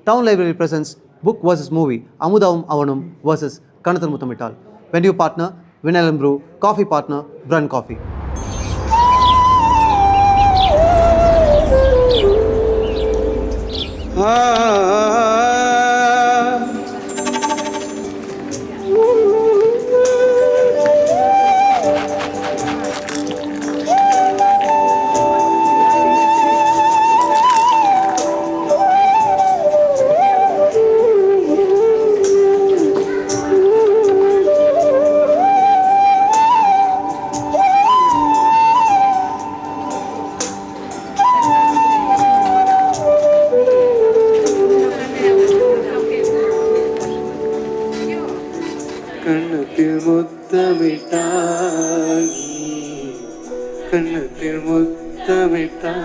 Town Library presents Book vs. Movie, Amudavum Avanum vs. Kanathal Muthamittal. Venue partner, Vinyl and Brew. Coffee partner, Brun Coffee. கண்ணத்தில் முத்தமிட்டாய், கண்ணத்தில் முத்தமிட்டாய்.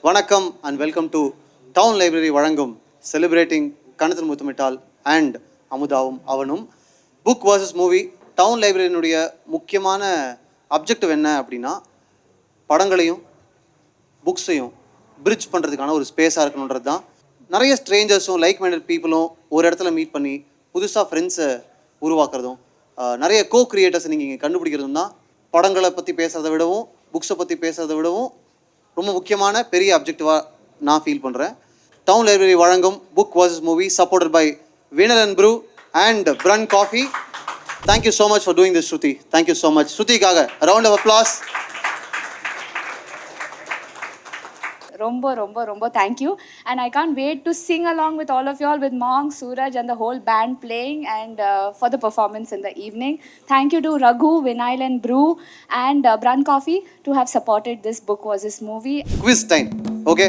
வணக்கம் and welcome to town library வழங்கும் celebrating கணத்தில் முத்தமிட்டால் and அமுதாவும் அவனும் புக் வர்சஸ் மூவி. டவுன் லைப்ரரியினுடைய முக்கியமான அப்ஜெக்டிவ் என்ன அப்படின்னா, படங்களையும் புக்ஸையும் பிரிட்ஜ் பண்ணுறதுக்கான ஒரு ஸ்பேஸாக இருக்கணுன்றது தான். நிறைய ஸ்ட்ரேஞ்சர்ஸும் லைக் மைண்டட் பீப்புளும் ஒரு இடத்துல மீட் பண்ணி புதுசாக ஃப்ரெண்ட்ஸை உருவாக்குறதும், நிறைய கோ கிரியேட்டர்ஸை நீங்கள் இங்கே கண்டுபிடிக்கிறதும் தான் படங்களை பற்றி பேசுகிறத விடவும் புக்ஸை பற்றி பேசுகிறத விடவும் ரொம்ப முக்கியமான பெரிய அப்ஜெக்டிவாக நான் ஃபீல் பண்ணுறேன். டவுன் லைப்ரரி வழங்கும் book versus movie, supported by Vinyl and Brew and Bran coffee. Thank you so much for doing this Shruti. Thank you so much. ஸ்ருதிக்காக ரவுண்ட் ஆஃப் அப்ளாஸ். ரொம்ப ரொம்ப ரொம்ப thank you, and I can't wait to sing along with all of y'all, with Monk, Suraj and the whole band playing, and for the performance in the evening. Thank you to Raghu, Vinyl and Brew and Brun Coffee to have supported this book versus movie. Quiz time. Okay,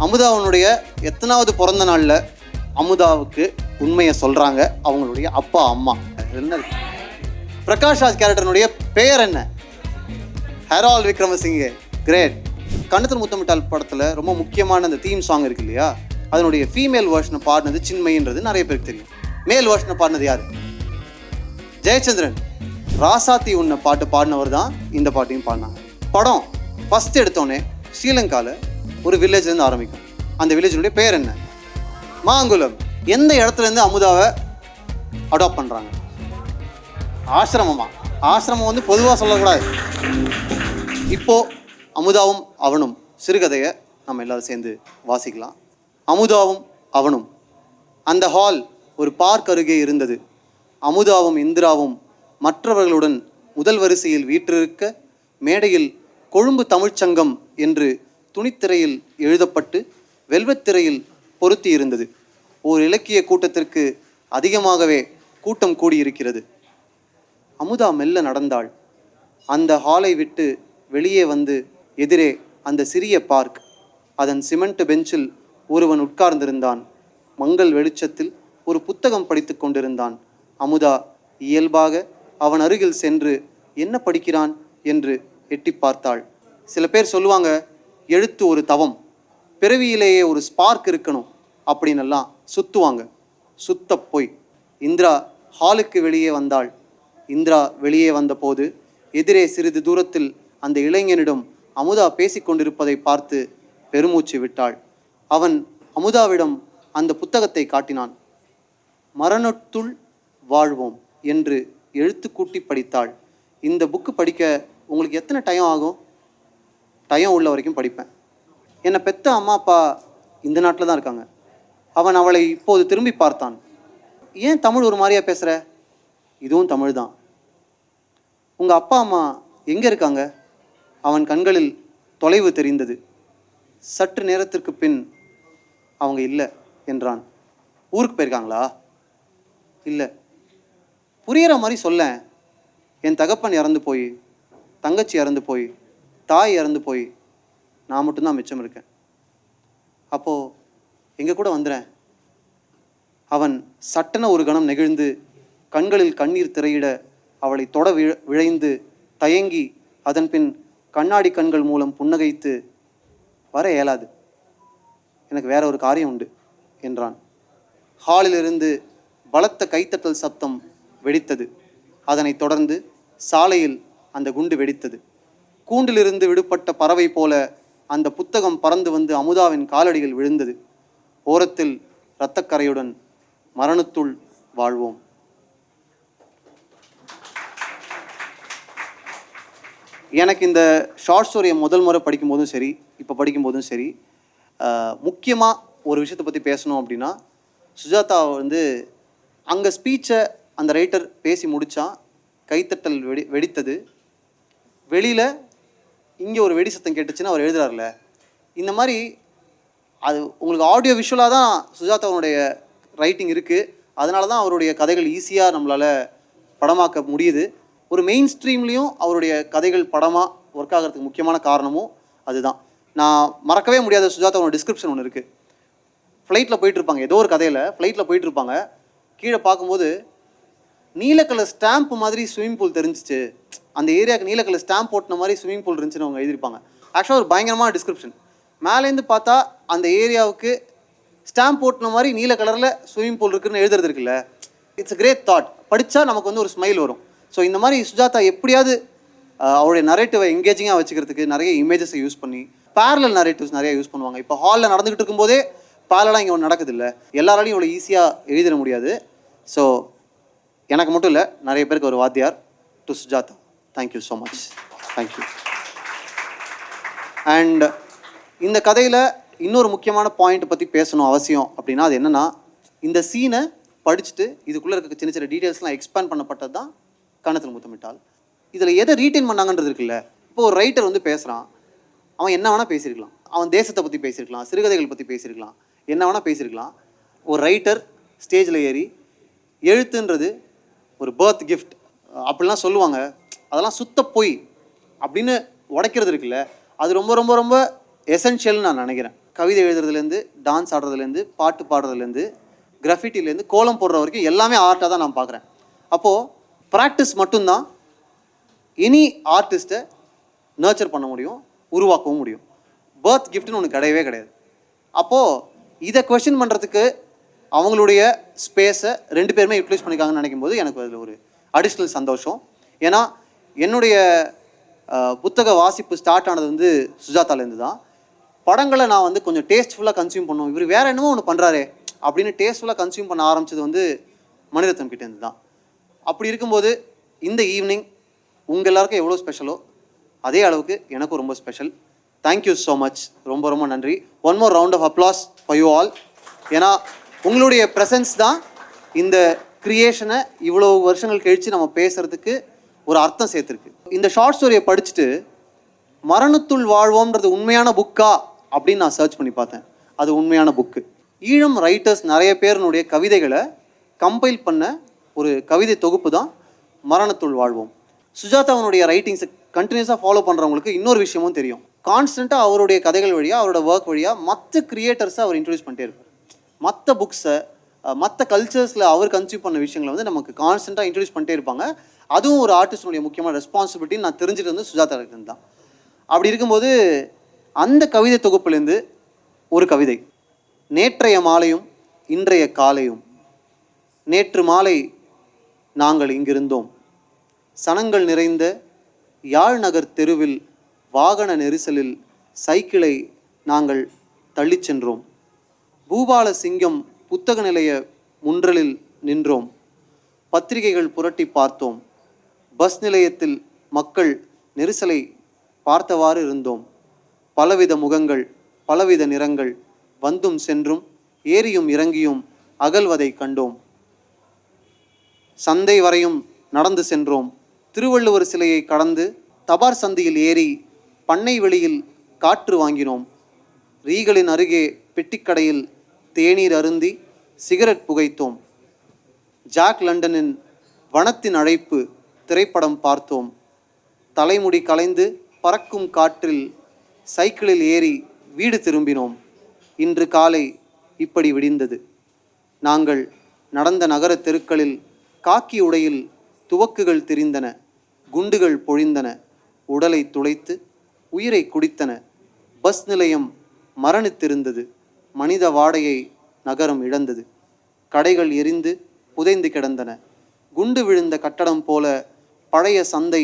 அமுதாவுடைய எத்தனாவது பிறந்த நாளில் அமுதாவுக்கு உண்மையை சொல்கிறாங்க அவங்களுடைய அப்பா அம்மா? என்ன பிரகாஷ் ராஜ் கேரக்டருடைய பெயர் என்ன? ஹெரால்ட் விக்ரமசிங்கே. கிரேட். கண்ணத்தில் முத்தமிட்டால் படத்தில் ரொம்ப முக்கியமான அந்த தீம் சாங் இருக்கு இல்லையா, அதனுடைய ஃபீமேல் வேர்ஷனை பாடினது சின்மயின்றது நிறைய பேருக்கு தெரியும். மேல் வேர்ஷனை பாடினது யார்? ஜெயச்சந்திரன். ராசாத்தி உன்ன பாட்டு பாடினவர் தான் இந்த பாட்டையும் பாடினாங்க. படம் ஃபஸ்ட் எடுத்தோடனே ஸ்ரீலங்காவில் ஒரு வில்லேஜ்லேருந்து ஆரம்பிக்கும். அந்த வில்லேஜினுடைய பேர் என்ன? மாங்குளம். எந்த இடத்துலேருந்து அமுதாவை அடாப்ட் பண்ணுறாங்க? ஆசிரமமா? ஆசிரமம் வந்து பொதுவாக சொல்லக்கூடாது. இப்போது அமுதாவும் அவனும் சிறுகதையை நம்ம எல்லாரும் சேர்ந்து வாசிக்கலாம். அமுதாவும் அவனும். அந்த ஹால் ஒரு பார்க் அருகே இருந்தது. அமுதாவும் இந்திராவும் மற்றவர்களுடன் முதல் வரிசையில் வீற்றிருக்க, மேடையில் கொழும்பு தமிழ்ச்சங்கம் என்று துணித்திரையில் எழுதப்பட்டு வெல்வெட் திரையில் பொருத்தி இருந்தது. ஓர் இலக்கிய கூட்டத்திற்கு அதிகமாகவே கூட்டம் கூடியிருக்கிறது. அமுதா மெல்ல நடந்தாள். அந்த ஹாலை விட்டு வெளியே வந்து எதிரே அந்த சிறிய பார்க், அதன் சிமெண்ட் பெஞ்சில் ஒருவன் உட்கார்ந்திருந்தான். மங்கள் வெளிச்சத்தில் ஒரு புத்தகம் படித்து கொண்டிருந்தான். அமுதா இயல்பாக அவன் அருகில் சென்று என்ன படிக்கிறான் என்று எட்டி பார்த்தாள். சில பேர் சொல்லுவாங்க, எழுத்து ஒரு தவம், பிறவியிலேயே ஒரு ஸ்பார்க் இருக்கணும் அப்படின்னெல்லாம் சுத்துவாங்க. சுத்த போய் இந்திரா ஹாலுக்கு வெளியே வந்தாள். இந்திரா வெளியே வந்தபோது எதிரே சிறிது தூரத்தில் அந்த இளைஞனிடம் அமுதா பேசிக்கொண்டிருப்பதை பார்த்து பெருமூச்சு விட்டாள். அவன் அமுதாவிடம் அந்த புத்தகத்தை காட்டினான். மரணத்துள் வாழ்வோம் என்று எழுத்து கூட்டி படித்தாள். இந்த புக்கு படிக்க உங்களுக்கு எத்தனை டைம் ஆகும்? டைம் உள்ள வரைக்கும் படிப்பேன். என்னை பெத்த அம்மா அப்பா இந்த நாட்டில் தான் இருக்காங்க. அவன் அவளை இப்போது திரும்பி பார்த்தான். ஏன் தமிழ் ஒரு மாதிரியா பேசுகிற? இதுவும் தமிழ் தான். உங்கள் அப்பா அம்மா எங்கே இருக்காங்க? அவன் கண்களில் தொலைவு தெரிந்தது. சற்று நேரத்திற்கு பின் அவங்க இல்லை என்றான். ஊருக்கு போயிருக்காங்களா? இல்லை. புரிகிற மாதிரி சொல்ல. என் தகப்பன் இறந்து போய், தங்கச்சி இறந்து போய், தாய் இறந்து போய், நான் மட்டும்தான் மிச்சம் இருக்கேன். அப்போது எங்கள் கூட வந்துடுறேன். அவன் சட்டென ஒரு கணம் நெகிழ்ந்து கண்களில் கண்ணீர் திரையிட அவளை தொட விழைந்து தயங்கி அதன் பின் கண்ணாடி கண்கள் மூலம் புன்னகைத்து, வர இயலாது, எனக்கு வேற ஒரு காரியம் உண்டு என்றான். ஹாலிலிருந்து பலத்த கைத்தட்டல் சப்தம் வெடித்தது. அதனைத் தொடர்ந்து சாலையில் அந்த குண்டு வெடித்தது. கூண்டிலிருந்து விடுபட்ட பறவை போல அந்த புத்தகம் பறந்து வந்து அமுதாவின் காலடியில் விழுந்தது. ஓரத்தில் இரத்தக்கரையுடன் மரணத்துள் வாழ்வோம். எனக்கு இந்த ஷார்ட் ஸ்டோரியை முதல் முறை படிக்கும்போதும் சரி, இப்போ படிக்கும்போதும் சரி, முக்கியமாக ஒரு விஷயத்தை பற்றி பேசணும் அப்படின்னா, சுஜாதா வந்து அங்கே ஸ்பீச்சை அந்த ரைட்டர் பேசி முடித்தான், கைத்தட்டல் வெடித்தது. வெளியில் இங்கே ஒரு வெடி சத்தம் கேட்டுச்சுன்னு அவர் எழுதுறாருல, இந்த மாதிரி அது உங்களுக்கு ஆடியோ விஷுவலாக தான் சுஜாதாவுடைய ரைட்டிங் இருக்குது. அதனால தான் அவருடைய கதைகள் ஈஸியாக நம்மளால் படமாக்க முடியுது. ஒரு மெயின் ஸ்ட்ரீம்லேயும் அவருடைய கதைகள் படமாக ஒர்க் ஆகிறதுக்கு முக்கியமான காரணமும் அதுதான். நான் மறக்கவே முடியாத சுஜாதாவோட டிஸ்கிரிப்ஷன் ஒன்று இருக்குது. ஃப்ளைட்டில் போயிட்டுருப்பாங்க, ஏதோ ஒரு கதையில் ஃப்ளைட்டில் போயிட்டுருப்பாங்க. கீழே பார்க்கும்போது நீல கலர் ஸ்டாம்ப் மாதிரி ஸ்விம்மிங் பூல் தெரிஞ்சிச்சு, அந்த ஏரியாவுக்கு நீல கலர் ஸ்டாம்ப் போட்டின மாதிரி ஸ்விம்மிங் பூல் இருந்துச்சுன்னு அவங்க எழுதியிருப்பாங்க. ஆக்சுவலாக ஒரு பயங்கரமான டிஸ்கிரிப்ஷன். மேலேருந்து பார்த்தா அந்த ஏரியாவுக்கு ஸ்டாம்ப் போட்டின மாதிரி நீல கலரில் ஸ்விம்மிங் பூல் இருக்குன்னு எழுதுறது இருக்குல்ல, இட்ஸ் அ கிரேட் தாட். படித்தா நமக்கு வந்து ஒரு ஸ்மைல் வரும். ஸோ இந்த மாதிரி சுஜாதா எப்படியாவது அவருடைய நரேட்டிவை எங்கேஜிங்காக வச்சுக்கிறதுக்கு நிறைய இமேஜஸை யூஸ் பண்ணி பேரலல் நரேட்டிவ்ஸ் நிறைய யூஸ் பண்ணுவாங்க. இப்போ ஹாலில் நடந்துகிட்டு இருக்கும்போதே பேரலாக இங்கே ஒன்று நடக்குது இல்லை, எல்லாராலையும் இவ்வளோ ஈஸியாக எழுதிட முடியாது. ஸோ எனக்கு மட்டும் இல்லை, நிறைய பேருக்கு ஒரு வாத்தியார் to Sujatha. Thank you so much. Thank you. And இந்த கதையில் இன்னொரு முக்கியமான பாயிண்ட் பற்றி பேசணும் அவசியம் அப்படின்னா, அது என்னென்னா, இந்த சீனை படிச்சுட்டு இதுக்குள்ளே இருக்க சின்ன சின்ன டீட்டெயில்ஸ்லாம் எக்ஸ்பேண்ட் பண்ணப்பட்டது தான் கன்னத்தில் முத்தமிட்டால். இதில் எதை ரீட்டைன் பண்ணாங்கன்றது இருக்குல்ல. இப்போ ஒரு ரைட்டர் வந்து பேசுகிறான், அவன் என்ன வேணால் பேசியிருக்கலாம், அவன் தேசத்தை பற்றி பேசியிருக்கலாம், சிறுகதைகள் பற்றி பேசியிருக்கலாம், என்ன வேணால் பேசியிருக்கலாம். ஒரு ரைட்டர் ஸ்டேஜில் ஏறி எழுத்துன்றது ஒரு பர்த் கிஃப்ட் அப்படிலாம் சொல்லுவாங்க, அதெல்லாம் சுத்த பொய் அப்படின்னு உடைக்கிறது இருக்குல்ல, அது ரொம்ப ரொம்ப ரொம்ப எசென்ஷியல்னு நான் நினைக்கிறேன். கவிதை எழுதுறதுலேருந்து, டான்ஸ் ஆடுறதுலேருந்து, பாட்டு பாடுறதுலேருந்து, கிராஃபிட்டிலேருந்து, கோலம் போடுற வரைக்கும் எல்லாமே ஆர்ட்டாக தான் நான் பார்க்குறேன். அப்போது ப்ராக்டிஸ் மட்டும்தான் எனி ஆர்டிஸ்ட்டை நர்ச்சர் பண்ண முடியும், உருவாக்கவும் முடியும். பர்த் கிஃப்ட்னு ஒன்று கிடையவே கிடையாது. அப்போது இதை கொஷின் பண்ணுறதுக்கு அவங்களுடைய ஸ்பேஸை ரெண்டு பேருமே யூட்டிலைஸ் பண்ணிக்காங்கன்னு நினைக்கும் போது எனக்கு அதில் ஒரு அடிஷ்னல் சந்தோஷம். ஏன்னா என்னுடைய புத்தக வாசிப்பு ஸ்டார்ட் ஆனது வந்து சுஜாதாலேருந்து தான். படங்களை நான் வந்து கொஞ்சம் டேஸ்ட்ஃபுல்லாக கன்சியூம் பண்ணுவோம், இவர் வேறு என்னமோ ஒன்று பண்ணுறாரே அப்படின்னு டேஸ்ட்ஃபுல்லாக கன்சியூம் பண்ண ஆரம்பித்தது வந்து மணிரத்னம் கிட்டேருந்து தான். அப்படி இருக்கும்போது இந்த ஈவினிங் உங்கள் எல்லாருக்கும் எவ்வளோ ஸ்பெஷலோ அதே அளவுக்கு எனக்கும் ரொம்ப ஸ்பெஷல். Thank you so much. ரொம்ப ரொம்ப நன்றி. One more round of applause for you all. ஏன்னா உங்களுடைய ப்ரெசன்ஸ் தான் இந்த கிரியேஷனை இவ்வளோ வருஷங்கள் கழித்து நம்ம பேசுகிறதுக்கு ஒரு அர்த்தம் சேர்த்துருக்கு. இந்த ஷார்ட் ஸ்டோரியை படிச்சுட்டு மரணத்துள் வாழ்வோம்ன்றது உண்மையான புக்கா அப்படின்னு நான் சர்ச் பண்ணி பார்த்தேன். அது உண்மையான புக்கு. ஈழம் ரைட்டர்ஸ் நிறைய பேருனுடைய கவிதைகளை கம்பைல் பண்ண ஒரு கவிதை தொகுப்பு தான் மரணத்துள் வாழ்வோம். சுஜாதாவனுடைய ரைட்டிங்ஸை கண்டினியூஸாக ஃபாலோ பண்ணுறவங்களுக்கு இன்னொரு விஷயமும் தெரியும். கான்ஸ்டண்ட்டாக அவருடைய கதைகள் வழியாக, அவரோட ஒர்க் வழியாக மற்ற கிரியேட்டர்ஸை அவர் இன்ட்ரடியூஸ் பண்ணிட்டே இருப்பார். மற்ற புக்ஸை, மற்ற கல்ச்சர்ஸில் அவர் கன்சியூம் பண்ண விஷயங்களை வந்து நமக்கு கான்ஸ்டண்ட்டாக இன்ட்ரடியூஸ் பண்ணிட்டே இருப்பாங்க. அதுவும் ஒரு ஆர்டிஸ்டனுடைய முக்கியமான ரெஸ்பான்சிபிலிட்டின்னு நான் தெரிஞ்சுட்டு வந்து சுஜாதா இருந்து தான். அப்படி இருக்கும்போது அந்த கவிதை தொகுப்புலேருந்து ஒரு கவிதை. நேற்றைய மாலையும் இன்றைய காலையும், நேற்று மாலை நாங்கள் இங்கிருந்தோம், சனங்கள் நிறைந்த யாழ் நகர் தெருவில் வாகன நெரிசலில் சைக்கிளை நாங்கள் தள்ளிச் சென்றோம். பூபால சிங்கம் புத்தக நிலைய முன்றலில் நின்றோம். பத்திரிகைகள் புரட்டி பார்த்தோம். பஸ் நிலையத்தில் மக்கள் நெரிசலை பார்த்தவாறு இருந்தோம். பலவித முகங்கள், பலவித நிறங்கள், வந்தும் சென்றும் ஏறியும் இறங்கியும் அகல்வதை கண்டோம். சந்தை வரையும் நடந்து சென்றோம். திருவள்ளுவர் சிலையை கடந்து தபார் சந்தியில் ஏறி பண்ணை வெளியில் காற்று வாங்கினோம். ரீகளின் அருகே பெட்டிக்கடையில் தேநீர் அருந்தி சிகரெட் புகைத்தோம். ஜாக் லண்டனின் வனத்தின் அழைப்பு திரைப்படம் பார்த்தோம். தலைமுடி கலைந்து பறக்கும் காற்றில் சைக்கிளில் ஏறி வீடு திரும்பினோம். இன்று காலை இப்படி விடிந்தது. நாங்கள் நடந்த நகர தெருக்களில் காக்கி உடையில் துவக்குகள் திரிந்தன, குண்டுகள் பொழிந்தன, உடலை துளைத்து உயிரை குடித்தன. பஸ் நிலையம் மரணித்திருந்தது. மனித வாடையை நகரம் இழந்தது. கடைகள் எரிந்து புதைந்து கிடந்தன. குண்டு விழுந்த கட்டடம் போல பழைய சந்தை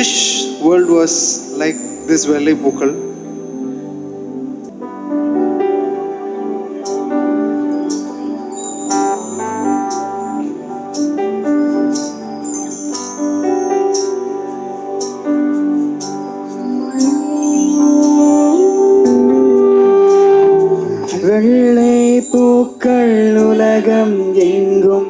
wish world was like this Vellai Pookal. வெள்ளை பூக்கள் உலகம் எங்கும்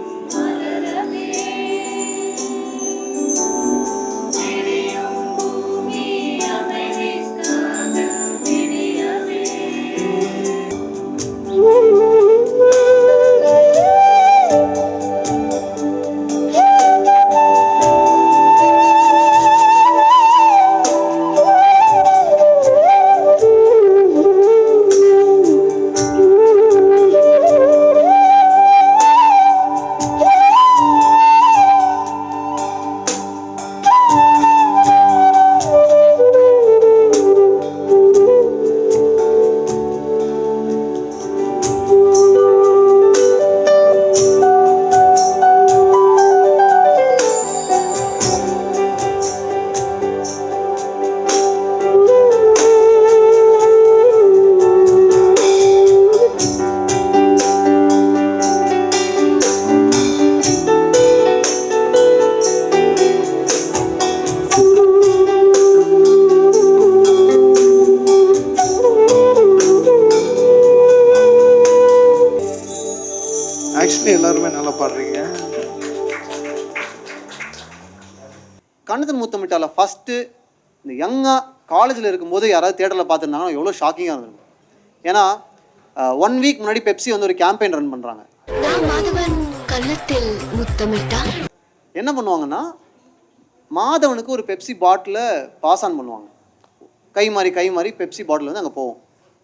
ஆக்சுவலி எல்லாருமே நல்லா பாடுறீங்க. கண்ணத்தில் முத்தமிட்டால ஃபஸ்ட்டு இந்த யங்காக காலேஜில் இருக்கும்போது யாராவது தேட்டரில் பார்த்துருந்தாங்கன்னா எவ்வளோ ஷாக்கிங்காக இருந்திருக்கும். ஏன்னா 1 வீக் முன்னாடி பெப்சி வந்து ஒரு கேம்பெயின் ரன் பண்ணுறாங்க. என்ன பண்ணுவாங்கன்னா மாதவனுக்கு ஒரு பெப்சி பாட்டிலை பாஸ் ஆன் பண்ணுவாங்க. கை மாறி பெப்சி பாட்டில் வந்து அங்கே போவோம்.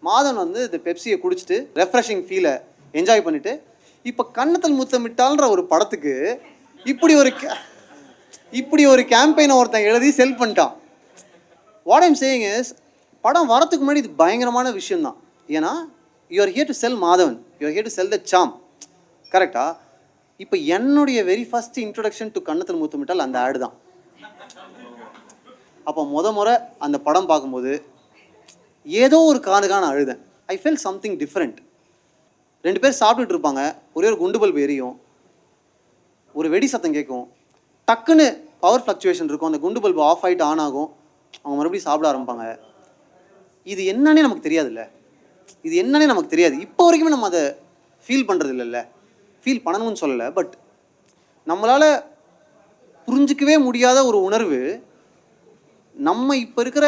மாதவன் வந்து இந்த பெப்சியை குடிச்சிட்டு ரெஃப்ரெஷிங் ஃபீலை என்ஜாய் பண்ணிவிட்டு இப்போ கண்ணத்தில் முத்தமிட்டால்ன்ற ஒரு படத்துக்கு இப்படி ஒரு கேம்பெயினை ஒருத்தன் எழுதி செல் பண்ணிட்டான். வாட் ஐம் சேயிங் இஸ், படம் வரத்துக்கு முன்னாடி இது பயங்கரமான விஷயம்தான். ஏன்னா you're here to sell Madhavan, you're here to sell the Sam, கரெக்டா? இப்போ என்னுடைய வெரி ஃபஸ்ட் இன்ட்ரொடக்ஷன் டு கண்ணத்தில் முத்தமிட்டால் அந்த ஆடு தான். அப்போ முறை அந்த படம் பார்க்கும்போது ஏதோ ஒரு காரணக்காக நான் அழுதேன். ஐ ஃபெல் சம்திங் டிஃப்ரெண்ட். 2 பேர் சாப்பிட்டுட்டு இருப்பாங்க, ஒரே ஒரு குண்டு பல்பு எரியும், ஒரு வெடி சத்தம் கேட்கும், டக்குன்னு பவர் ஃப்ளக்சுவேஷன் இருக்கும், அந்த குண்டு பல்பு ஆஃப் ஆகிட்டு ஆன் ஆகும், அவங்க மறுபடியும் சாப்பிட ஆரம்பிப்பாங்க. இது என்னன்னே நமக்கு தெரியாதுல்ல, இது என்னன்னே நமக்கு தெரியாது. இப்போ வரைக்குமே நம்ம அதை ஃபீல் பண்ணுறது இல்லைல்ல. ஃபீல் பண்ணணும்னு சொல்லலை, பட் நம்மளால் புரிஞ்சிக்கவே முடியாத ஒரு உணர்வு நம்ம இப்போ இருக்கிற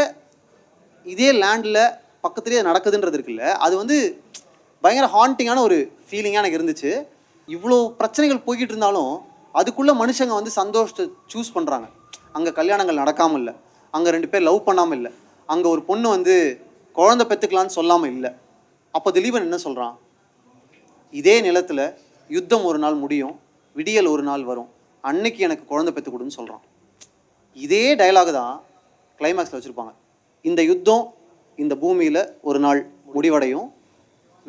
இதே லேண்டில் பக்கத்துலேயே நடக்குதுன்றது இருக்குல்ல, அது வந்து பயங்கர ஹாண்டிங்கான ஒரு ஃபீலிங்காக எனக்கு இருந்துச்சு. இவ்வளோ பிரச்சனைகள் போய்கிட்டு இருந்தாலும் அதுக்குள்ளே மனுஷங்க வந்து சந்தோஷத்தை சூஸ் பண்ணுறாங்க. அங்கே கல்யாணங்கள் நடக்காமல் இல்லை, அங்கே 2 பேர் லவ் பண்ணாமல் இல்லை, அங்கே ஒரு பொண்ணு வந்து குழந்தை பெற்றுக்கலான்னு சொல்லாமல் இல்லை. அப்போ திலீபன் என்ன சொல்கிறான், இதே நிலத்தில் யுத்தம் ஒரு நாள் முடியும், விடியல் ஒரு நாள் வரும், அன்னைக்கு எனக்கு குழந்தை பெற்று கொடுன்னு சொல்கிறான். இதே டயலாக் தான் கிளைமேக்ஸில் வச்சுருப்பாங்க. இந்த யுத்தம் இந்த பூமியில் ஒரு நாள் முடிவடையும்,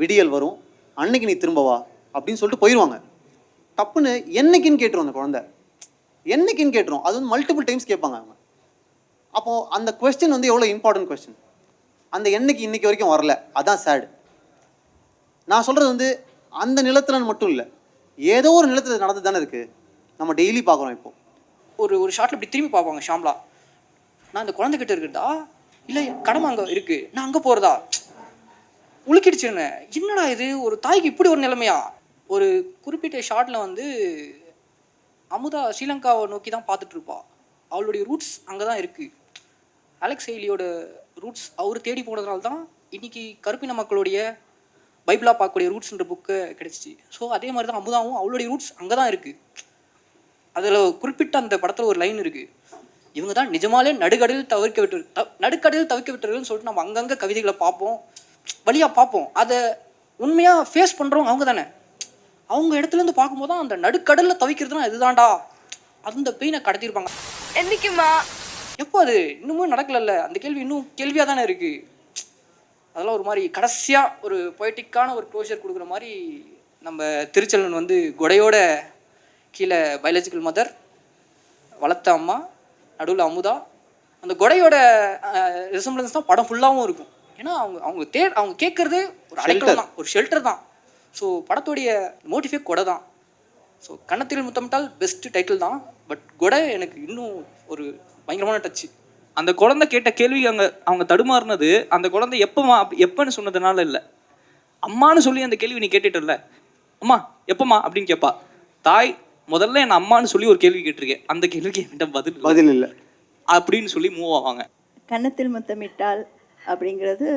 விடியல் வரும், அன்னைக்கு நீ திரும்ப வா அப்படின்னு சொல்லிட்டு போயிடுவாங்க. தப்புன்னு என்னைக்குன்னு கேட்டுரும் அந்த குழந்தை, என்னைக்குன்னு கேட்டுரும். அது வந்து மல்டிபிள் டைம்ஸ் கேட்பாங்க அவங்க. அப்போது அந்த கொஸ்டின் வந்து எவ்வளோ இம்பார்ட்டன்ட் கொஸ்டின். அந்த என்னைக்கு இன்னைக்கு வரைக்கும் வரல, அதான் சேடு. நான் சொல்கிறது வந்து அந்த நிலத்தில் மட்டும் இல்லை, ஏதோ ஒரு நிலத்தில் நடந்து தானே இருக்குது, நம்ம டெய்லி பார்க்குறோம். இப்போது ஒரு ஷார்ட்டில் இப்படி திரும்பி பார்ப்பாங்க ஷாம்லா, நான் இந்த குழந்தைகிட்ட இருக்குதா இல்லை கடமை அங்கே இருக்குது, நான் அங்கே போகிறதா, உழுக்கிடுச்சுன்னு. என்னடா இது, ஒரு தாய்க்கு இப்படி ஒரு நிலைமையா? ஒரு குறிப்பிட்ட ஷார்ட்டில் வந்து அமுதா ஸ்ரீலங்காவை நோக்கி தான் பார்த்துட்ருப்பா, அவளுடைய ரூட்ஸ் அங்கே தான் இருக்குது. அலெக்ஸ் ஹெய்லியோட ரூட்ஸ் அவர் தேடி போனதுனால தான் இன்றைக்கி கருப்பின மக்களுடைய பைபிளாக பார்க்கக்கூடிய ரூட்ஸ்ன்ற புக்கு கிடச்சிச்சு. ஸோ அதே மாதிரி தான் அமுதாவும் அவளுடைய ரூட்ஸ் அங்கே தான் இருக்குது. அதில் குறிப்பிட்ட அந்த படத்தில் ஒரு லைன் இருக்குது, இவங்க தான் நிஜமாலே நடுக்கடலில் தவிர்க்க விட்டுறதுன்னு சொல்லிட்டு நம்ம அங்கங்கே கவிதைகளை பார்ப்போம், வழியாக பார்ப்போம். அதை உண்மையாக ஃபேஸ் பண்ணுறவங்க அவங்க தானே. அவங்க இடத்துலேருந்து பார்க்கும்போது தான் அந்த நடுக்கடலில் தவிக்கிறதுனா இதுதான்டா, அந்த பெயினை கடத்திருப்பாங்க. என்னைக்குமா எப்போ அது இன்னமும் நடக்கலல்ல, அந்த கேள்வி இன்னும் கேள்வியாக தானே இருக்குது. அதெல்லாம் ஒரு மாதிரி கடைசியாக ஒரு பொய்டிக்கான ஒரு க்ளோஷர் கொடுக்குற மாதிரி நம்ம திருச்செல்வன் வந்து கொடையோட கீழே பயாலஜிக்கல் மதர், வளர்த்த அம்மா, நடுவில் அமுதா, அந்த கொடையோட ரிசம்பிளன்ஸ் தான் படம் ஃபுல்லாகவும் இருக்கும். ஏன்னா அவங்க கேட்குறது ஒரு அடைக்கலம் தான், ஒரு ஷெல்டர் தான். ஸோ படத்துடைய மோட்டிஃபே கொடை தான். ஸோ கன்னத்தில் முத்தமிட்டால் பெஸ்ட் டைட்டில் தான். பட் கொடை எனக்கு இன்னும் ஒரு பயங்கரமான டச்சு. அந்த குழந்தை கேட்ட கேள்வி அவங்க தடுமாறினது அந்த குழந்தை எப்பன்னு சொன்னதுனால இல்லை, அம்மானு சொல்லி அந்த கேள்வி நீ கேட்டுட்டல, அம்மா எப்பம்மா அப்படின்னு கேட்பா. தாய் முதல்ல என்ன அம்மானு சொல்லி ஒரு கேள்வி கேட்டிருக்கேன், அந்த கேள்விக்கு என்கிட்ட பதில் இல்லை அப்படின்னு சொல்லி மூவ் ஆவாங்க. கன்னத்தில் முத்தமிட்டால் அப்படிங்கிறது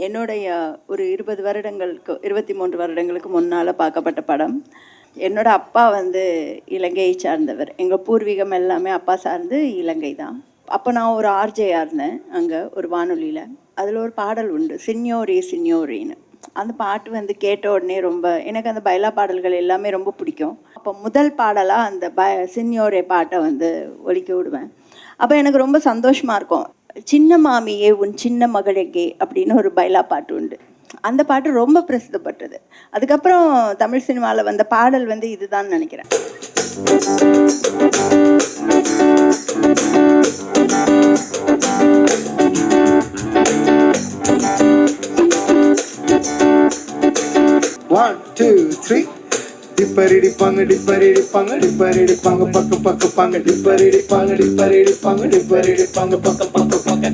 என்னுடைய ஒரு 23 வருடங்களுக்கு முன்னால் பார்க்கப்பட்ட படம். என்னோட அப்பா இலங்கையை சார்ந்தவர். எங்கள் பூர்வீகம் எல்லாமே அப்பா சார்ந்து இலங்கை தான். அப்போ நான் ஒரு ஆர்ஜேயாக இருந்தேன் அங்கே ஒரு வானொலியில். அதில் ஒரு பாடல் உண்டு, சின்யோரி சின்யோரின்னு. அந்த பாட்டு கேட்ட உடனே எனக்கு அந்த பைலா பாடல்கள் எல்லாமே ரொம்ப பிடிக்கும். அப்போ முதல் பாடலாக அந்த சின்யோரே பாட்டை ஒலிக்க விடுவேன். அப்போ எனக்கு ரொம்ப சந்தோஷமாக இருக்கும். சின்ன மாமியே உன் சின்ன மகளெங்கே அப்படின்னு ஒரு பைலா பாட்டு உண்டு. அந்த பாட்டு ரொம்ப பிரசித்தப்பட்டது. அதுக்கப்புறம் தமிழ் சினிமாவில் வந்த பாடல் இதுதான் நினைக்கிறேன். One, two, three. Dipparidi panga dipparidi panga dipparidi panga paka paka panga dipparidi panga dipparidi panga dipparidi panga paka paka panga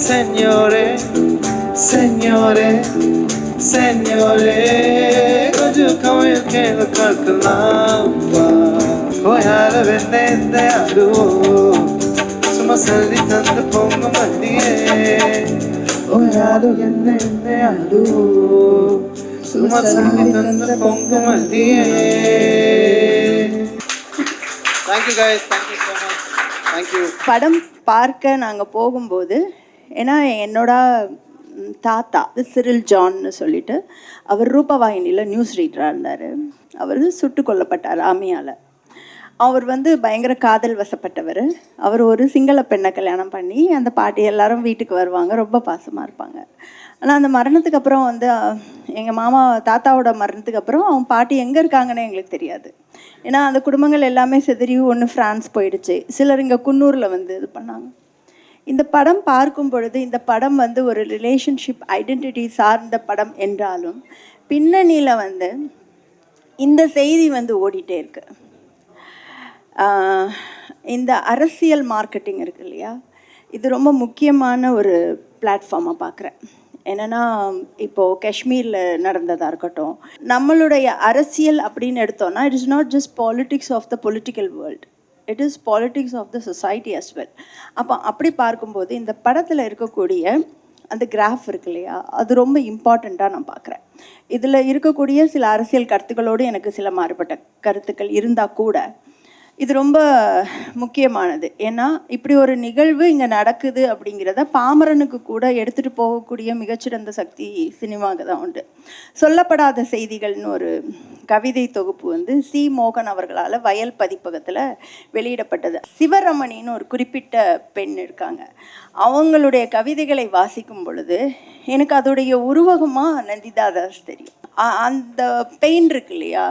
Signore Signore Signore Could you come and get a calculamba Oh yara vende inde adu Suma salli tanda ponga mandiye படம் பார்க்க நாங்கள் போகும்போது, ஏன்னா என்னோட தாத்தா Cyril ஜான்னு சொல்லிட்டு அவர் ரூபவாகினியில் news ரீடராக இருந்தார். அவர் சுட்டு கொல்லப்பட்டார் ஆமியால். அவர் பயங்கர காதல் வசப்பட்டவர். அவர் ஒரு சிங்கள பெண்ணை கல்யாணம் பண்ணி அந்த பாட்டி எல்லாரும் வீட்டுக்கு வருவாங்க, ரொம்ப பாசமாக இருப்பாங்க. ஆனால் அந்த மரணத்துக்கு அப்புறம் எங்கள் மாமா தாத்தாவோட மரணத்துக்கு அப்புறம் அவங்க பாட்டி எங்கே இருக்காங்கன்னு எங்களுக்கு தெரியாது. ஏன்னா அந்த குடும்பங்கள் எல்லாமே சிதறி ஒன்று ஃப்ரான்ஸ் போயிடுச்சு, சிலர் இங்கே குன்னூரில் இது பண்ணாங்க. இந்த படம் பார்க்கும் பொழுது இந்த படம் ஒரு ரிலேஷன்ஷிப் ஐடென்டிட்டி சார்ந்த படம் என்றாலும் பின்னணியில் இந்த செய்தி ஓடிட்டே இருக்கு. இந்த அரசியல் மார்க்கெட்டிங் இருக்கு இல்லையா, இது ரொம்ப முக்கியமான ஒரு பிளாட்ஃபார்மாக பார்க்குறேன். என்னென்னா இப்போது காஷ்மீரில் நடந்ததாக இருக்கட்டும், நம்மளுடைய அரசியல் அப்படின்னு எடுத்தோன்னா it is not just politics of the political world, it is politics of the society as well. அப்படி பார்க்கும்போது இந்த படத்தில் இருக்கக்கூடிய அந்த கிராஃப் இருக்கு இல்லையா, அது ரொம்ப இம்பார்ட்டண்ட்டாக நான் பார்க்குறேன். இதில் இருக்கக்கூடிய சில அரசியல் கருத்துக்களோடு எனக்கு சில மாறுபட்ட கருத்துக்கள் இருந்தால் கூட இது ரொம்ப முக்கியமானது. ஏன்னா இப்படி ஒரு நிகழ்வு இங்கே நடக்குது அப்படிங்கிறத பாமரனுக்கு கூட எடுத்துகிட்டு போகக்கூடிய மிகச்சிறந்த சக்தி சினிமாவுக்கு தான் உண்டு. சொல்லப்படாத செய்திகள்னு ஒரு கவிதை தொகுப்பு சி மோகன் அவர்களால் வயல் பதிப்பகத்தில் வெளியிடப்பட்டது. சிவரமணின்னு ஒரு குறிப்பிட்ட பெண் இருக்காங்க. அவங்களுடைய கவிதைகளை வாசிக்கும் பொழுது எனக்கு அதோடைய உருவகமாக நந்திதா தாஸ் தெரியும். அந்த பெயின் இருக்கு இல்லையா,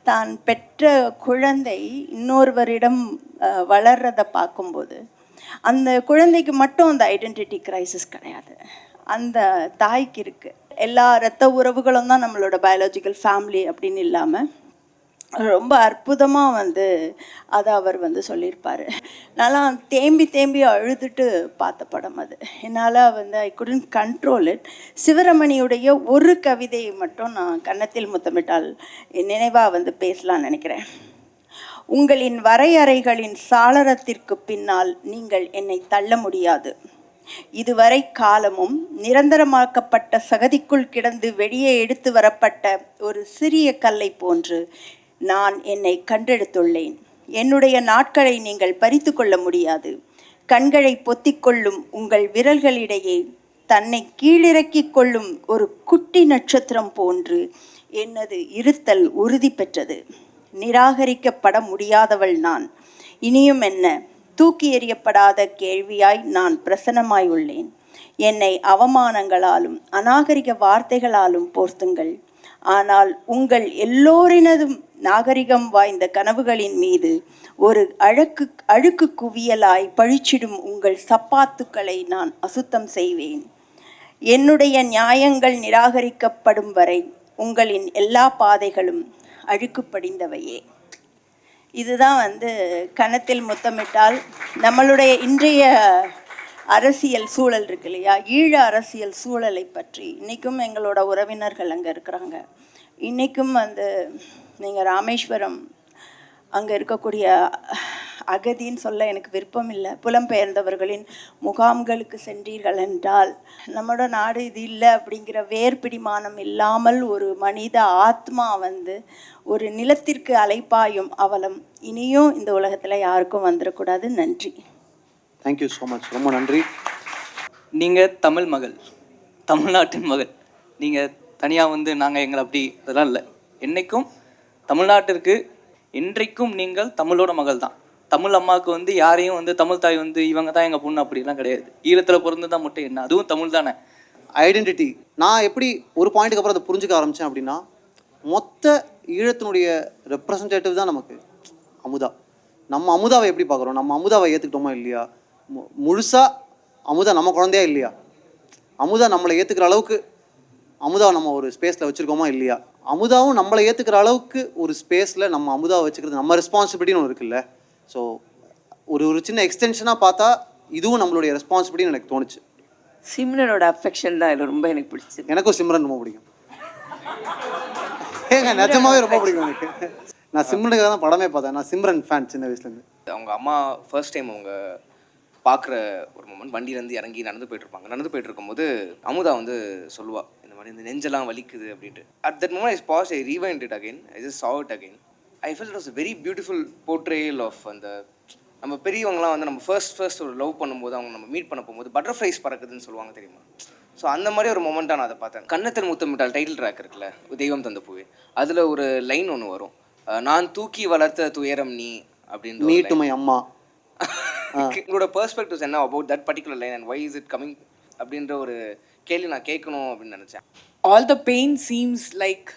தான் பெற்ற குழந்தை இன்னொருவரிடம் வளர்றதை பார்க்கும்போது அந்த குழந்தைக்கு மட்டும் அந்த ஐடென்டிட்டி கிரைசிஸ் கிடையாது, அந்த தாய்க்கு இருக்குது. எல்லா இரத்த உறவுகளும் தான் நம்மளோட பயாலஜிக்கல் ஃபேமிலி அப்படின்னு இல்லாமல் ரொம்ப அற்புதமாக அதை அவர் சொல்லியிருப்பார். நல்லா தேம்பி அழுதுட்டு பார்த்த படம் அது. என்னால் ஐ குடன்ட் கண்ட்ரோல் இட். சிவரமணியுடைய ஒரு கவிதையை மட்டும் நான் கன்னத்தில் முத்தமிட்டால் நினைவாக பேசலான்னு நினைக்கிறேன். உங்களின் வரையறைகளின் சாளரத்திற்கு பின்னால் நீங்கள் என்னை தள்ள முடியாது. இதுவரை காலமும் நிரந்தரமாக்கப்பட்ட சகதிக்குள் கிடந்து வெளியே எடுத்து வரப்பட்ட ஒரு சிறிய கல்லை போன்று நான் என்னை கண்டெடுத்துள்ளேன். என்னுடைய நாட்களை நீங்கள் பறித்து கொள்ள முடியாது. கண்களை பொத்திக்கொள்ளும் உங்கள் விரல்களிடையே தன்னை கீழிறக்கிக் கொள்ளும் ஒரு குட்டி நட்சத்திரம் போன்று எனது இருத்தல் உறுதி பெற்றது. நிராகரிக்கப்பட முடியாதவள் நான். இனியும் என்ன, தூக்கி எறியப்படாத கேள்வியாய் நான் பிரசன்னமாய் உள்ளேன். என்னை அவமானங்களாலும் அநாகரிக வார்த்தைகளாலும் போர்த்துங்கள். ஆனால் உங்கள் எல்லோரினதும் நாகரிகம் வாய்ந்த கனவுகளின் மீது ஒரு அழுக்கு குவியலாய் பழிச்சிடும் உங்கள் சப்பாத்துக்களை நான் அசுத்தம் செய்வேன். என்னுடைய நியாயங்கள் நிராகரிக்கப்படும் வரை உங்களின் எல்லா பாதைகளும் அழுக்கு படிந்தவையே. இதுதான் கன்னத்தில் முத்தமிட்டால் நம்மளுடைய இன்றைய அரசியல் சூழல் இருக்கு இல்லையா, ஈழ அரசியல் சூழலை பற்றி இன்றைக்கும் எங்களோட உறவினர்கள் அங்கே இருக்கிறாங்க. இன்றைக்கும் நீங்கள் ராமேஸ்வரம் அங்கே இருக்கக்கூடிய அகதின்னு சொல்ல எனக்கு விருப்பம் இல்லை, புலம்பெயர்ந்தவர்களின் முகாம்களுக்கு சென்றீர்கள் என்றால் நம்மளோட நாடு இது இல்லை அப்படிங்கிற வேர்பிடிமானம் இல்லாமல் ஒரு மனித ஆத்மா ஒரு நிலத்திற்கு அலைப்பாயும் அவலம் இனியும் இந்த உலகத்தில் யாருக்கும் வந்துடக்கூடாது. நன்றி. தேங்க்யூ ஸோ மச், ரொம்ப நன்றி. நீங்கள் தமிழ் மகள், தமிழ்நாட்டின் மகள். நீங்கள் தனியாக நாங்கள் எங்களை அப்படி இதெல்லாம் இல்லை. என்றைக்கும் தமிழ்நாட்டிற்கு என்றைக்கும் நீங்கள் தமிழோட மகள் தான். தமிழ் அம்மாவுக்கு யாரையும் தமிழ் தாய் இவங்க தான் எங்கள் பொண்ணு அப்படிலாம் கிடையாது. ஈழத்தில் பிறந்து தான் மட்டும் என்ன, அதுவும் தமிழ் தானே. ஐடென்டிட்டி நான் எப்படி ஒரு பாயிண்ட்டுக்கு அப்புறம் அதை புரிஞ்சுக்க ஆரம்பித்தேன் அப்படின்னா, மொத்த ஈழத்தினுடைய ரெப்ரசன்டேட்டிவ் தான் நமக்கு அமுதா. நம்ம அமுதாவை எப்படி பார்க்குறோம்? நம்ம அமுதாவை ஏற்றுக்கிட்டோமா இல்லையா? முழுசாக அமுதா நம்ம குழந்தையா இல்லையா? அமுதா நம்மளை ஏற்றுக்கிற அளவுக்கு அமுதாவை நம்ம ஒரு ஸ்பேஸில் வச்சுருக்கோமா இல்லையா? அமுதாவும் நம்மளை ஏற்றுக்கிற அளவுக்கு ஒரு ஸ்பேஸில் நம்ம அமுதாவை வச்சுக்கிறது நம்ம ரெஸ்பான்சிபிலிட்டின்னு ஒன்று இருக்குல்ல. ஸோ ஒரு சின்ன எக்ஸ்டென்ஷனாக பார்த்தா இதுவும் நம்மளுடைய ரெஸ்பான்சிபிலிட்டின்னு எனக்கு தோணுச்சு. சிம்ரனோட அஃபெக்ஷன் தான் இதில் ரொம்ப எனக்கு பிடிச்சது. எனக்கும் சிம்ரன் ரொம்ப பிடிக்கும். ஏங்க நிஜமாவே ரொம்ப பிடிக்கும் எனக்கு. நான் சிம்ரனுக்காக தான் படமே பார்த்தேன். நான் சிம்ரன் ஃபேன் சின்ன வயசுலேருந்து. அவங்க அம்மா ஃபர்ஸ்ட் டைம் அவங்க பார்க்குற ஒரு மூமெண்ட், வண்டியிலேருந்து இறங்கி நடந்து போயிட்டுருப்பாங்க. நடந்து போயிட்டு இருக்கும்போது அமுதா சொல்லுவா, இந்த மாதிரி இந்த நெஞ்செல்லாம் வலிக்குது அப்படின்ட்டு. At that moment I pause, I rewind it again, I just saw it again. I felt it was a very beautiful portrayal of அந்த நம்ம பெரியவங்களாம் நம்ம ஃபர்ஸ்ட் ஒரு லவ் பண்ணும்போது அவங்க நம்ம மீட் பண்ண போகும்போது பட்டர்ஃப்ளைஸ் பறக்குதுன்னு சொல்லுவாங்க தெரியுமா. ஸோ அந்த மாதிரி ஒரு மொமெண்ட்டாக நான் அதை பார்த்தேன். கன்னத்தில் முத்தமிட்டால் டைட்டில் ட்ராக் இருக்குல்ல, தெய்வம் தந்த பூவே, அதில் ஒரு லைன் ஒன்று வரும், நான் தூக்கி வளர்த்த துயரம் நீ அப்படின்னு. நீட்டுமை அம்மா. உங்களோட பெர்ஸ்பெக்டிவ்ஸ் என்ன about that particular line and why is it coming அப்படின்ற ஒரு கேள்வி நான் கேட்கணும் அப்படின்னு நினச்சேன். All the pain seems like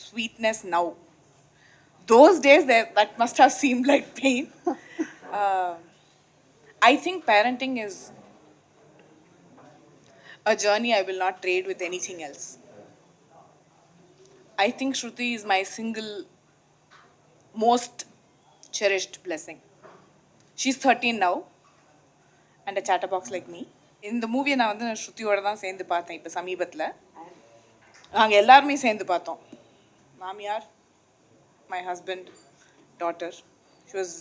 sweetness now. Those days that must have seemed like pain. I think parenting is a journey I will not trade with anything else. I think Shruti is my single most cherished blessing. She's 13 now and a chatterbox like me. இந்த மூவியை நான் ஸ்ருதியோட தான் சேர்ந்து பார்த்தேன். இப்போ சமீபத்தில் நாங்கள் எல்லாருமே சேர்ந்து பார்த்தோம். மாமியார், my husband, daughter. She was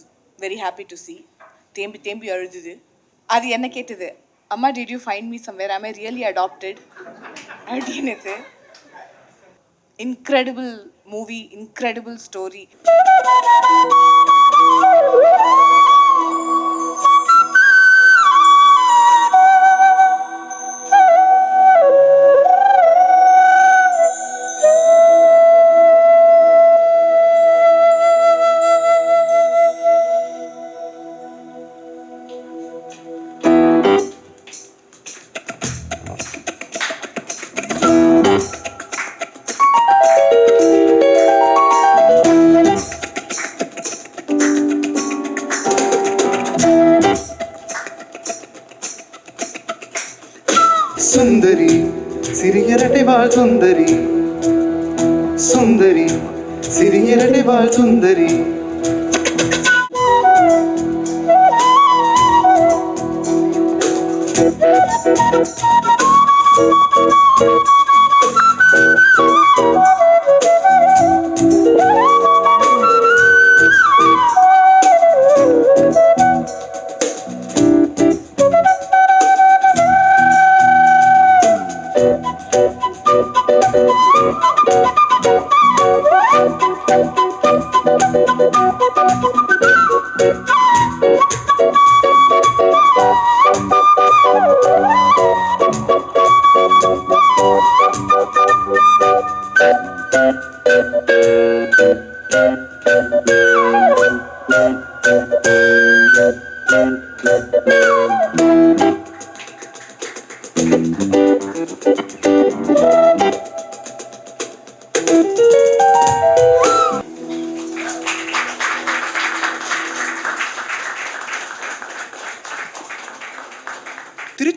very happy to see. தேம்பி அழுதுது. அது என்ன கேட்டது, அம்மா did you find me somewhere, am I really adopted அப்படின்னுது. Incredible movie, incredible story. சுந்தரி சிறியரட்டை வாழ் சுந்தரி, சுந்தரி சிறியரட்டை வாழ் சுந்தரி.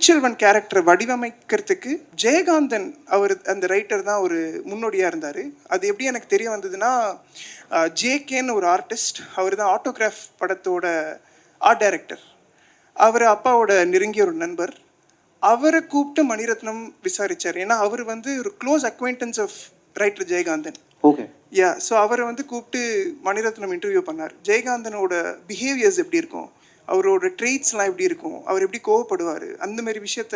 திருச்செல்வன் கேரக்டரை வடிவமைக்கிறதுக்கு ஜெயகாந்தன் அவர் அந்த ரைட்டர் தான் ஒரு முன்னோடியாக இருந்தார். அது எப்படி எனக்கு தெரிய வந்ததுன்னா, ஜேகேன்னு ஒரு ஆர்டிஸ்ட், அவர் தான் ஆட்டோகிராஃப் படத்தோட ஆர்ட் டைரக்டர். அவர் அப்பாவோட நெருங்கிய ஒரு நண்பர். அவரை கூப்பிட்டு மணிரத்னம் விசாரித்தார். ஏன்னா அவர் வந்து ஒரு close acquaintance of writer Jayakanthan. Okay. Yeah, so அவரை வந்து கூப்பிட்டு மணிரத்னம் இன்டர்வியூ பண்ணார். ஜெயகாந்தனோட பிஹேவியர்ஸ் எப்படி இருக்கும், அவரோட ட்ரெய்ட்ஸ்லாம் எப்படி இருக்கும், அவர் எப்படி கோவப்படுவார், அந்த மாதிரி விஷயத்த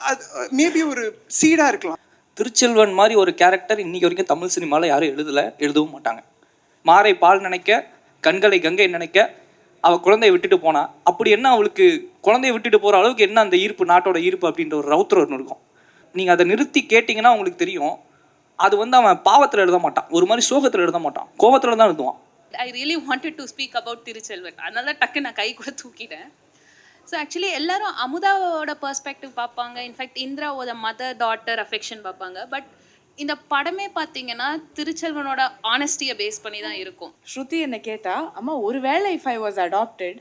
அது மேபி ஒரு சீடாக இருக்கலாம். திருச்செல்வன் மாதிரி ஒரு கேரக்டர் இன்னைக்கு வரைக்கும் தமிழ் சினிமாவில் யாரும் எழுதவும் மாட்டாங்க. மாரை பால் நினைக்க, கண்களை கங்கை நினைக்க, அவள் குழந்தைய விட்டுட்டு போனா, அப்படி என்ன அவளுக்கு குழந்தைய விட்டுட்டு போகிற அளவுக்கு என்ன அந்த ஈர்ப்பு, நாட்டோட ஈர்ப்பு அப்படின்ற ஒரு ரவுத்தர் ஒன்று இருக்கும். நீங்கள் அதை நிறுத்தி கேட்டிங்கன்னா உங்களுக்கு தெரியும், அது வந்து அவன் பாவத்தில் எழுத மாட்டான், ஒரு மாதிரி சோகத்தில் எழுத மாட்டான், கோபத்தில் தான் எழுதுவான். I really wanted to speak about Thiruchelvan. அதனால டக்கு நான் கை கூட தூக்கிட்டேன். ஸோ ஆக்சுவலி எல்லாரும் அமுதாவோட பெர்ஸ்பெக்டிவ் பார்ப்பாங்க, இன்ஃபேக்ட் இந்திராவோட மதர் டாட்டர் அஃபெக்ஷன் பார்ப்பாங்க. பட் இந்த படமே பார்த்தீங்கன்னா திருச்செல்வனோட ஆனஸ்டியை பேஸ் பண்ணி தான் இருக்கும். ஸ்ருதி என்ன கேட்டா, அம்மா ஒருவேளை if I was adopted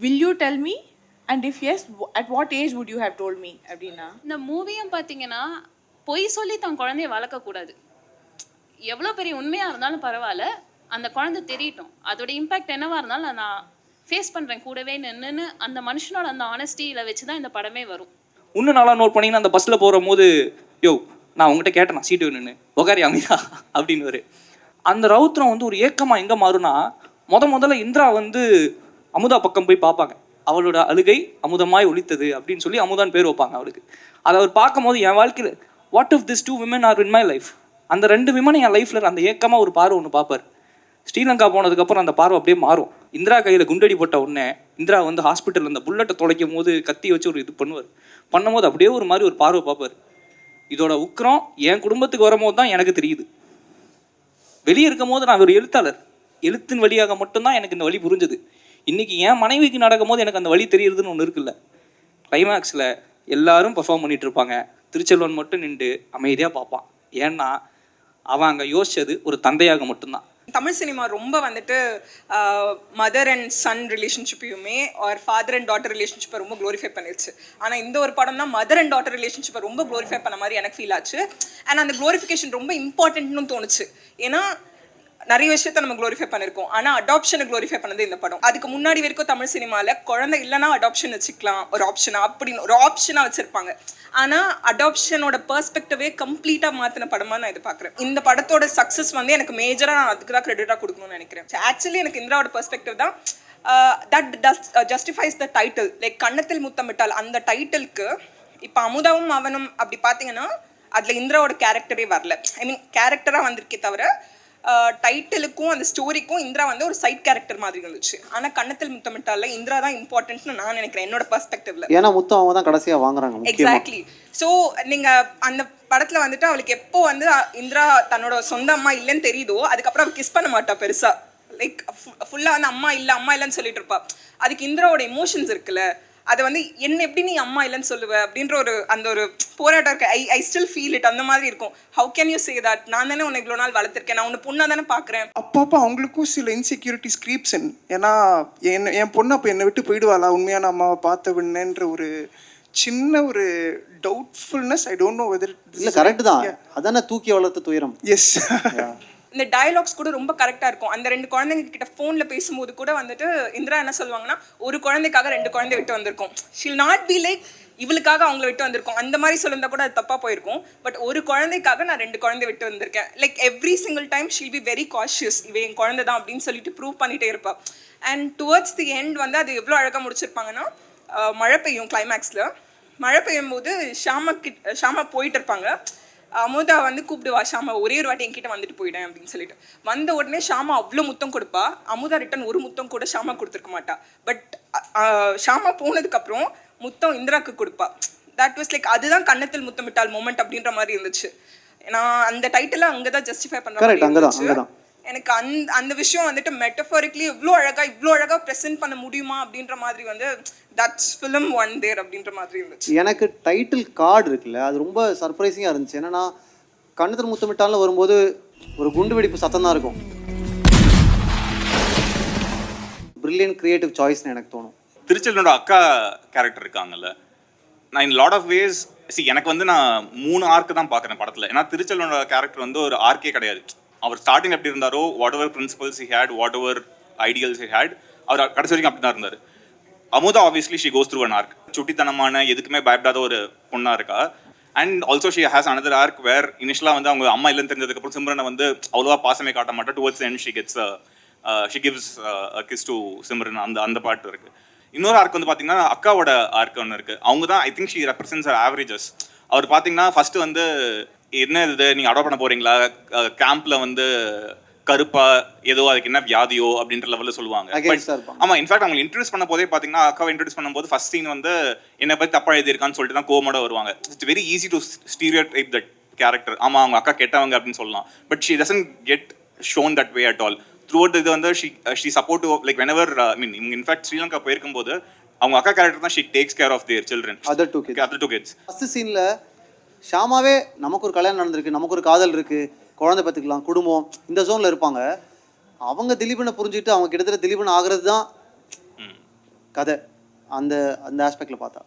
will you tell me, and if yes at what age would you have told me அப்படின்னா. இந்த மூவியும் பார்த்தீங்கன்னா பொய் சொல்லி தன் குழந்தைய வளர்க்கக்கூடாது. எவ்வளோ பெரிய உண்மையாக இருந்தாலும் பரவாயில்ல, அந்த குழந்தை தெரியட்டும், அதோட இம்பேக்ட் என்னவாக இருந்தாலும் நான் ஃபேஸ் பண்ணுறேன் கூடவே நின்றுன்னு அந்த மனுஷனோட அந்த ஆனஸ்டியில் வச்சு தான் இந்த படமே வரும். இன்னும் நல்லா நோட் பண்ணிங்கன்னா, அந்த பஸ்ஸில் போகிற போது யோ நான் உங்கள்கிட்ட கேட்டேன் சீட்டு வேணுன்னு, ஒகாரி அமையா அப்படின்னு. அந்த ரவுத்திரம் வந்து ஒரு ஏக்கமாக எங்கே மாறுனா, முதல்ல இந்திரா வந்து அமுதா பக்கம் போய் பார்ப்பாங்க. அவளோட அழுகை அமுதமாய் ஒலித்தது அப்படின்னு சொல்லி அமுதான் பேர் வைப்பாங்க அவளுக்கு. அதை அவர் பார்க்கும்போது என் வாழ்க்கையில் what if this 2 women are in my life, அந்த 2 விமன் என் லைஃப்பில் அந்த ஏக்கமாக ஒரு பார்வை ஒன்று பார்ப்பார். ஸ்ரீலங்கா போனதுக்கப்புறம் அந்த பார்வை அப்படியே மாறும். இந்திரா கையில் குண்டடி போட்ட உடனே இந்திரா வந்து ஹாஸ்பிட்டலில் அந்த புல்லட்டை துளைக்கும் போது கத்தி வச்சு ஒரு இது பண்ணும்போது அப்படியே ஒரு மாதிரி ஒரு பார்வை பார்ப்பார். இதோட உக்கிரம் என் குடும்பத்துக்கு வரும்போது தான் எனக்கு தெரியுது. வெளியே இருக்கும் போது நான் ஒரு எழுத்தாளர், எழுத்தின் வழியாக மட்டும்தான் எனக்கு இந்த வழி புரிஞ்சுது. இன்றைக்கி என் மனைவிக்கு நடக்கும் போது எனக்கு அந்த வழி தெரியுதுன்னு ஒன்று இருக்குல்ல. கிளைமேக்ஸில் எல்லாரும் பர்ஃபார்ம் பண்ணிகிட்டு இருப்பாங்க, திருச்செல்வன் மட்டும் நின்று அமைதியாக பார்ப்பான். ஏன்னா அவன் அங்கே யோசிச்சது ஒரு தந்தையாக மட்டும்தான். தமிழ் சினிமா ரொம்ப வந்துட்டு மதர் அண்ட் சன் ரிலேஷன்ஷிப்பையுமே ஒரு ஃபாதர் அண்ட் டாட்டர் ரிலேஷன்ஷிப்பை ரொம்ப க்ளோரிஃபை பண்ணிடுச்சு. ஆனால் இந்த ஒரு படம் தான் மதர் அண்ட் டாட்டர் ரிலேஷன்ஷிப்பை ரொம்ப க்ளோரிஃபை பண்ண மாதிரி எனக்கு ஃபீல் ஆச்சு. அண்ட் அந்த க்ளோரிஃபிகேஷன் ரொம்ப இம்பார்ட்டன்ட்னு தோணுச்சு. ஏன்னா நிறைய விஷயத்த நம்ம க்ளோரிஃபை பண்ணியிருக்கோம், ஆனால் அடாப்ஷனை க்ளோரிஃபை பண்ணது இந்த படம். அதுக்கு முன்னாடி வரைக்கும் தமிழ் சினிமாவில் குழந்தை இல்லைனா அடாப்ஷன் வச்சுக்கலாம் ஒரு ஆப்ஷனாக, அப்படின்னு ஒரு ஆப்ஷனாக வச்சுருப்பாங்க. ஆனால் அடாப்ஷனோட பெர்ஸ்பெக்டிவே கம்ப்ளீட்டாக மாற்றின படமாக நான் இது பார்க்குறேன். இந்த படத்தோட சக்ஸஸ் வந்து எனக்கு மேஜராக நான் அதுக்கு தான் கிரெடிட்டாக கொடுக்கணும்னு நினைக்கிறேன். ஆக்சுவலி எனக்கு இந்திராவோட பெர்ஸ்பெக்டிவ் தான் that justifies the title. Like கன்னத்தில் முத்தமிட்டால் அந்த டைட்டிலுக்கு இப்போ அமுதாவும் அவனும் அப்படி பார்த்தீங்கன்னா அதில் இந்திராவோட கேரக்டரே வரல. ஐ மீன் கேரக்டராக வந்திருக்கே தவிர டைட்டிலுக்கும் அந்த ஸ்டோரிக்கும் இந்திரா வந்து ஒரு சைட் கேரக்டர் மாதிரி இருந்துச்சு. ஆனால் கன்னத்தில் முத்தமிட்டால இந்திரா தான் இம்பார்ட்டன்ட்னு நான் நினைக்கிறேன் என்னோட பெர்ஸ்பெக்டிவ்ல. ஏன்னா முத்தம் அவங்க தான் கடைசியாக வாங்குறாங்க. எக்ஸாக்ட்லி. ஸோ நீங்கள் அந்த படத்தில் வந்துட்டு அவளுக்கு எப்போ வந்து இந்திரா தன்னோட சொந்த அம்மா இல்லைன்னு தெரியுதோ அதுக்கப்புறம் அவள் கிஸ் பண்ண மாட்டா பெருசாக. லைக் ஃபுல்லாக வந்து அம்மா இல்லைன்னு சொல்லிட்டு இருப்பா. அதுக்கு இந்திராவோட எமோஷன்ஸ் இருக்குல்ல, அதை வந்து என்ன எப்படி நீ அம்மா இல்லைன்னு சொல்லுவ அப்படின்ற ஒரு அந்த ஒரு போராட்டம் இருக்கு. I still feel it. அந்த மாதிரி இருக்கும். How can you say that? நான் தானே உன்னை இவ்வளோ நாள் வளர்த்துருக்கேன், நான் உன்னை பொண்ணாக தானே பார்க்குறேன். அப்பப்போ அவங்களுக்கும் சில இன்செக்யூரிட்டிஸ் க்ரீப்ஸ் இன். ஏன்னா என் பொண்ணு அப்போ என்னை விட்டு போயிடுவாளா உண்மையான அம்மாவை பார்த்த விடணுன்ற ஒரு சின்ன ஒரு doubtfulness. I don't know whether இல்லை கரெக்ட் தான். அதானே தூக்கி வளர்த்த துயரம். எஸ். இந்த டயலாக்ஸ் கூட ரொம்ப கரெக்டாக இருக்கும். அந்த 2 குழந்தைங்க கிட்ட ஃபோனில் பேசும்போது கூட வந்துட்டு இந்திரா என்ன சொல்லுவாங்கன்னா, ஒரு குழந்தைக்காக 2 குழந்தை விட்டு வந்திருக்கோம். ஷில் நாட் பி லைக் இவளுக்காக அவங்கள விட்டு வந்திருக்கோம் அந்த மாதிரி சொல்லியிருந்தா கூட அது தப்பாக போயிருக்கும். பட் ஒரு குழந்தைக்காக நான் 2 குழந்தை விட்டு வந்திருக்கேன். Like every single time she'll be very cautious, இவ என் குழந்தை தான் அப்படின்னு சொல்லிட்டு ப்ரூவ் பண்ணிகிட்டே இருப்பாள். அண்ட் டுவர்ட்ஸ் தி எண்ட் வந்து அது எவ்வளோ அழகாக முடிச்சிருப்பாங்கன்னா, மழை பெய்யும் கிளைமேக்ஸில். மழை பெய்யும் போது ஷாமா போயிட்டு இருப்பாங்க. அமுதா வந்து கூப்பிடுவா ஷாமா, ஒரே ஒரு வாட்டி என்கிட்ட வந்துட்டு போயிட்டேன் அப்படின்னு சொல்லிட்டு. வந்த உடனே ஷாமா அவ்வளோ முத்தம் கொடுப்பா. அமுதா ரிட்டன் ஒரு முத்தம் கூட ஷாமா கொடுத்துருக்க மாட்டா. பட் ஷாமா போனதுக்கப்புறம் முத்தம் இந்திராக்கு கொடுப்பா. தட் வாஸ் லைக் அதுதான் கன்னத்தில் முத்தமிட்டால் மொமெண்ட் அப்படின்ற மாதிரி இருந்துச்சு. நான் அந்த டைட்டில் அங்கே தான் ஜஸ்டிஃபை பண்ணுறேன். எனக்கு அந்த விஷயம் வந்துட்டு மெட்டஃபாரிக்லி இவ்வளோ அழகாக ப்ரெசென்ட் பண்ண முடியுமா அப்படின்ற மாதிரி வந்து தட்ஸ் ஃபிலிம் ஒன் தேர் அப்படின்ற மாதிரி இருந்துச்சு. எனக்கு டைட்டில் கார்டு இருக்குல்ல, அது ரொம்ப சர்ப்ரைசிங்காக இருந்துச்சு. என்னன்னா கன்னத்தில் முத்தமிட்டாலும் வரும்போது ஒரு குண்டு வெடிப்பு சத்தம் தான் இருக்கும். பிரில்லியன்ட் கிரியேட்டிவ் சாய்ஸ்னு எனக்கு தோணும். திருச்செல்வனோட அக்கா கேரக்டர் இருக்காங்கல்ல, நான் இன் லாட் ஆஃப் வேஸ் எனக்கு வந்து நான் 3 ஆர்க்கு தான் பார்க்குறேன் படத்தில். ஏன்னா திருச்செல்வனோட கேரக்டர் வந்து ஒரு ஆர்க்கே கிடையாது. அவர் ஸ்டார்டிங் எப்படி இருந்தாரோ, whatever principles he had, whatever ideals he had, அவர் கடைசி வரைக்கும் அப்படி தான் இருந்தார். Amudha obviously she goes through an arc. சுட்டித்தனமான எதுக்குமே பயப்படாத ஒரு பொண்ணாக இருக்கா. And also she has another arc where இனிஷியலாக வந்து அவங்க அம்மா இல்லைன்னு தெரிஞ்சதுக்கப்புறம் சிம்ரனை வந்து அவ்வளோவா பாசமே காட்ட மாட்டா. Towards end she gives kiss to Simran. அந்த பாட்டு இருக்குது. இன்னொரு ஆர்க் வந்து பார்த்தீங்கன்னா அக்காவோட ஆர்க் ஒன்று இருக்குது. அவங்க தான் I think she represents averages. அவர் பார்த்தீங்கன்னா ஃபர்ஸ்ட் வந்து என்ன இது நீங்கள் அடாப்ட் பண்ண போகிறீங்களா, கேம்பில் வந்து கருப்பா ஏதோ அதுக்கு என்ன வியாதியோ அப்படின்ற லெவலில் சொல்லுவாங்க. ஆமாம், இன்ஃபேக்ட் அவங்க இன்ட்ரடியூஸ் பண்ண போதே பார்த்தீங்கன்னா அக்காவை இன்ட்ரடியூஸ் பண்ணும்போது ஃபர்ஸ்ட் சீன் வந்து என்னை பற்றி தப்பாக எழுதியிருக்கான்னு சொல்லிட்டு தான் கோமோட வருவாங்க. It's very easy to stereotype that character. ஆமாம், அவங்க அக்கா கெட்டவங்க அப்படின்னு சொல்லலாம். But she doesn't get shown that way at all. Throughout இது வந்து she support like whenever I mean இவங்க இன்ஃபேக்ட் ஸ்ரீலங்கா போயிருக்கும்போது அவங்க அக்கா கேரக்டர் தான் she takes care of their children, other two kids. First சீனில் ஷாமாவே நமக்கு ஒரு கல்யாணம் நடந்திருக்கு, நமக்கு ஒரு காதல் இருக்குது, குழந்தை பார்த்துக்கலாம், குடும்பம், இந்த ஜோனில் இருப்பாங்க. அவங்க திலீபனை புரிஞ்சுட்டு அவங்க கிட்டத்தட்ட திலீபன் ஆகிறது தான் கதை. அந்த அந்த ஆஸ்பெக்டில் பார்த்தா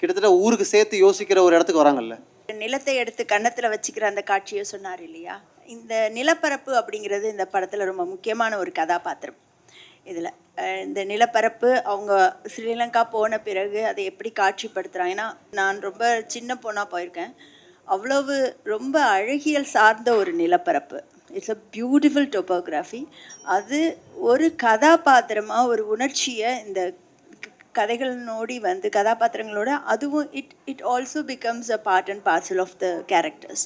கிட்டத்தட்ட ஊருக்கு சேர்த்து யோசிக்கிற ஒரு இடத்துக்கு வராங்கல்ல. நிலத்தை எடுத்து கன்னத்தில் வச்சுக்கிற அந்த காட்சியை சொன்னார் இல்லையா. இந்த நிலப்பரப்பு அப்படிங்கிறது இந்த படத்தில் ரொம்ப முக்கியமான ஒரு கதாபாத்திரம். இதில் இந்த நிலப்பரப்பு அவங்க ஸ்ரீலங்கா போன பிறகு அதை எப்படி காட்சிப்படுத்துகிறாங்கன்னா, நான் ரொம்ப சின்ன பொண்ணாக போயிருக்கேன். அவ்வளவு ரொம்ப அழகியல் சார்ந்த ஒரு நிலப்பரப்பு. It's a beautiful topography. அது ஒரு கதாபாத்திரமாக ஒரு உணர்ச்சியை இந்த கதைகளோடி வந்து கதாபாத்திரங்களோட அதுவும் it also becomes a part and parcel of the characters.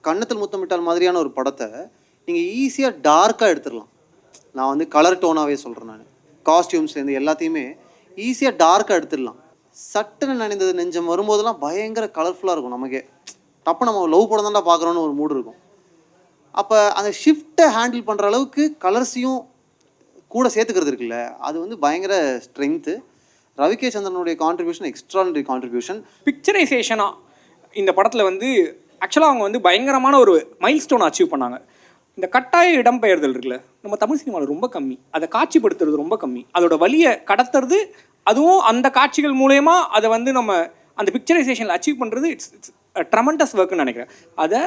கன்னத்தில் முத்தமிட்டால் மாதிரியான ஒரு படத்தை நீங்கள் ஈஸியாக டார்க்காக எடுத்துடலாம். நான் வந்து கலர் டோனாகவே சொல்கிறேன். நான் காஸ்டியூம்ஸ்லேருந்து எல்லாத்தையுமே ஈஸியாக டார்க்காக எடுத்துடலாம். சட்டுன்னு நினைந்தது நெஞ்சம் வரும்போதெல்லாம் பயங்கர கலர்ஃபுல்லாக இருக்கும். நமக்கே தப்பு நம்ம லவ் படம் தான்டா பார்க்குறோன்னு ஒரு மூடு இருக்கும். அப்போ அந்த ஷிஃப்ட்டை ஹேண்டில் பண்ணுற அளவுக்கு கலர்ஸையும் கூட சேர்த்துக்கிறது இருக்குல்ல, அது வந்து பயங்கர ஸ்ட்ரென்த்து. ரவிகே சந்திரனுடைய கான்ட்ரிபியூஷன் எக்ஸ்ட்ரானரி கான்ட்ரிபியூஷன். பிக்சரைசேஷனாக இந்த படத்தில் வந்து ஆக்சுவலாக அவங்க வந்து பயங்கரமான ஒரு மைல் ஸ்டோன் அச்சீவ் பண்ணாங்க. இந்த கட்டாய இடம்பெயர்தல் இருக்குல்ல, நம்ம தமிழ் சினிமாவில் ரொம்ப கம்மி. அதை காட்சிப்படுத்துறது ரொம்ப கம்மி. அதோட வழியை கடத்துறது, அதுவும் அந்த காட்சிகள் மூலயமா அதை வந்து நம்ம அந்த பிக்சரைசேஷனில் அச்சீவ் பண்ணுறது இட்ஸ் ட்ரமெண்டஸ் ஒர்க்குன்னு நினைக்கிறேன். அதை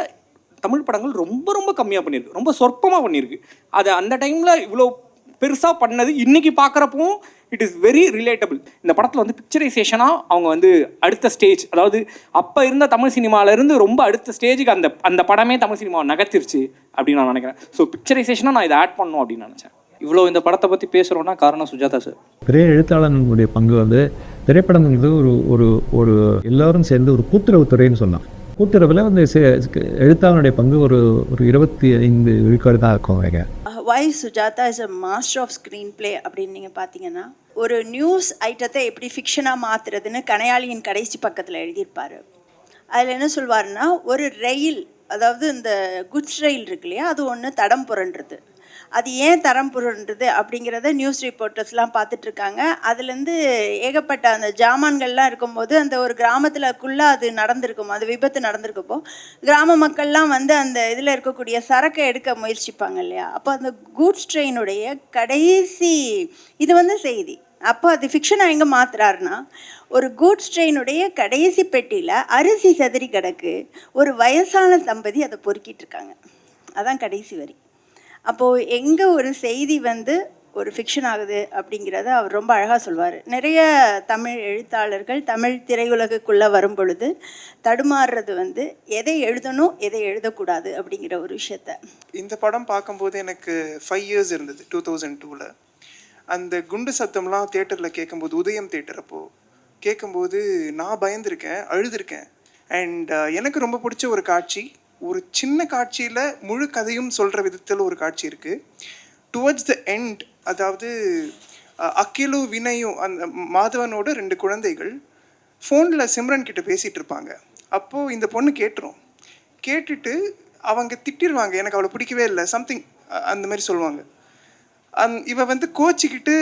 தமிழ் படங்கள் ரொம்ப ரொம்ப கம்மியாக பண்ணியிருக்கு, ரொம்ப சொற்பமாக பண்ணியிருக்கு. அதை அந்த டைமில் இவ்வளோ பெருசாக பண்ணது இன்றைக்கி பார்க்குறப்பவும் இட் இஸ் வெரி ரிலேட்டபிள். இந்த படத்தில் வந்து பிக்சரைசேஷனாக அவங்க வந்து அடுத்த ஸ்டேஜ், அதாவது அப்போ இருந்த தமிழ் சினிமாவிலேருந்து ரொம்ப அடுத்த ஸ்டேஜுக்கு அந்த அந்த படமே தமிழ் சினிமாவை நகர்த்திருச்சு அப்படின்னு நான் நினைக்கிறேன். ஸோ பிக்சரைசேஷனாக நான் இதை ஆட் பண்ணணும் அப்படின்னு நினச்சேன். இவ்வளோ இந்த படத்தை பற்றி பேசுகிறோன்னா காரணம் சுஜாதா சார். பெரிய எழுத்தாளனுடைய பங்கு வந்து திரைப்படங்கிறது ஒரு ஒரு ஒரு எல்லாரும் சேர்ந்து ஒரு கூட்டுறவு துறைன்னு சொன்னான். கூட்டுறவில் வந்து எழுத்தாளனுடைய பங்கு ஒரு ஒரு 25 விழுக்காடு தான் இருக்கும். வேக வை Sujatha is a master of screenplay அப்படின்னு நீங்கள் பார்த்தீங்கன்னா, ஒரு நியூஸ் ஐட்டத்தை எப்படி ஃபிக்ஷனாக மாற்றுறதுன்னு கனையாளியின் கடைசி பக்கத்தில் எழுதியிருப்பார். அதில் என்ன சொல்வாருன்னா, ஒரு ரயில், அதாவது இந்த குட்ஸ் ரயில் இருக்கு இல்லையா, அது ஒன்று தடம் புரண்டுறது. அது ஏன் தரம் புரண்டுறது அப்படிங்கிறத நியூஸ் ரிப்போர்ட்டர்ஸ்லாம் பார்த்துட்ருக்காங்க. அதுலேருந்து ஏகப்பட்ட அந்த ஜாமான்கள்லாம் இருக்கும்போது அந்த ஒரு கிராமத்துலக்குள்ளே அது நடந்திருக்கும், அது விபத்து நடந்திருக்கப்போ கிராம மக்கள்லாம் வந்து அந்த இதில் இருக்கக்கூடிய சரக்கை எடுக்க முயற்சிப்பாங்க இல்லையா. அப்போ அந்த கூட்ஸ் ட்ரெயினுடைய கடைசி இது வந்து செய்தி. அப்போ அது ஃபிக்ஷனாக எங்கே மாற்றுறாருன்னா, ஒரு கூட்ஸ் ட்ரெயினுடைய கடைசி பெட்டியில் அரிசி செதறி கிடக்கு, ஒரு வயசான தம்பதி அதை பொறுக்கிட்டு இருக்காங்க. அதான் கடைசி வரி. அப்போது எங்கே ஒரு செய்தி வந்து ஒரு ஃபிக்ஷன் ஆகுது அப்படிங்கிறத அவர் ரொம்ப அழகாக சொல்வார். நிறைய தமிழ் எழுத்தாளர்கள் தமிழ் திரையுலகுக்குள்ளே வரும் பொழுது தடுமாறுறது வந்து எதை எழுதணும் எதை எழுதக்கூடாது அப்படிங்கிற ஒரு விஷயத்த. இந்த படம் பார்க்கும்போது எனக்கு 5 years இருந்தது 2002. அந்த குண்டு சத்தம்லாம் தேட்டரில் கேட்கும்போது, உதயம் தேட்டர் அப்போது கேட்கும்போது நான் பயந்துருக்கேன், அழுதுருக்கேன். அண்ட் எனக்கு ரொம்ப பிடிச்ச ஒரு காட்சி, ஒரு சின்ன காட்சியில் முழு கதையும் சொல்கிற விதத்தில் ஒரு காட்சி இருக்குது. டுவர்ட்ஸ் த எண்ட், அதாவது அகிலு வினயும் அந்த மாதவனோட 2 குழந்தைகள் ஃபோனில் சிம்ரன் கிட்ட பேசிகிட்டு இருப்பாங்க. அப்போது இந்த பொண்ணு கேட்டுரும். கேட்டுட்டு அவங்க திட்டிடுவாங்க, எனக்கு அவளை பிடிக்கவே இல்லை, சம்திங் அந்த மாதிரி சொல்லுவாங்க. இவ வந்து கோச்சிக்கிட்டு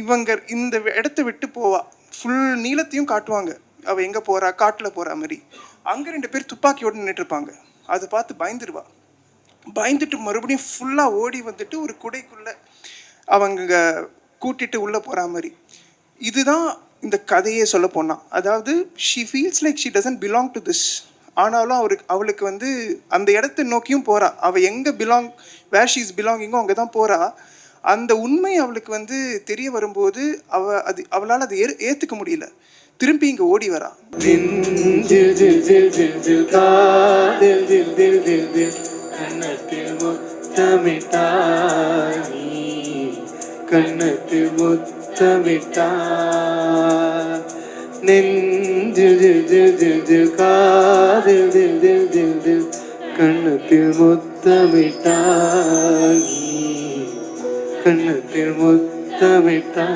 இவங்க இந்த இடத்த விட்டு போவா. ஃபுல் நீளத்தையும் காட்டுவாங்க அவள் எங்கே போகிறா, காட்டில் போகிற மாதிரி. அங்கே 2 பேர் துப்பாக்கியோடு நின்றுட்டுருப்பாங்க. அதை பார்த்து பயந்துருவா. பயந்துட்டு மறுபடியும் ஃபுல்லாக ஓடி வந்துட்டு ஒரு குடைக்குள்ளே அவங்க கூட்டிட்டு உள்ளே போகிற மாதிரி. இதுதான் இந்த கதையே சொல்ல போனால். அதாவது she feels like she doesn't belong to this. ஆனாலும் அவளுக்கு வந்து அந்த இடத்தை நோக்கியும் போகிறா. அவள் எங்கே வேர் ஷீ இஸ் பிலாங்கிங்கோ அங்கே தான் போகிறா. அந்த உண்மை அவளுக்கு வந்து தெரிய வரும்போது அவளால் அதை ஏற்றுக்க முடியல. திரும்பி இங்கே ஓடி வரா. கண்ணத்தில் முத்தமிட்டா நெஞ்சில் ஜில் ஜில் ஜில் ஜில் காதில் தில் தில் தில் தில் கண்ணத்தில் முத்தமிட்டா கண்ணத்தில் முத்தமிட்டா